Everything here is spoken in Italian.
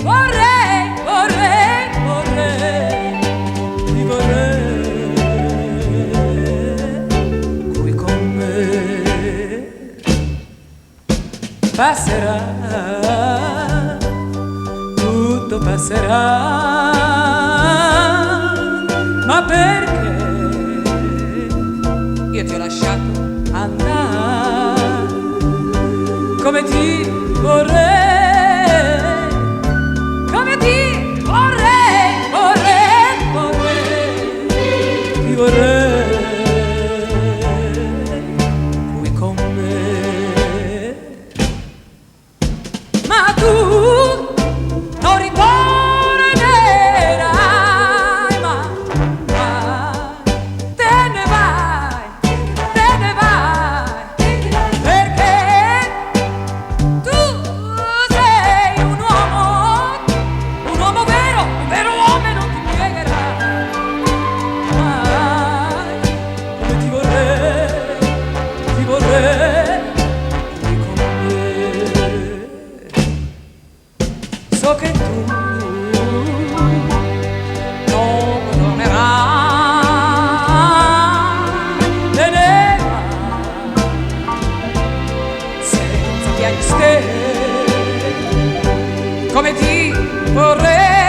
vorrei, vorrei, vorrei, ti vorrei qui con me. Passerà, tutto passerà, ma perché io ti ho lasciato andare come ti vorrei, come ti vorrei, vorrei, vorrei, ti vorrei qui con me. Ma tu non ritornerai mai, te ne vai, perché tu sei un uomo vero, un vero uomo e non ti piegherà mai, come ti vorrei qui con me. So che tu non tornerai, te ne vai senza piangere, come ti vorrei.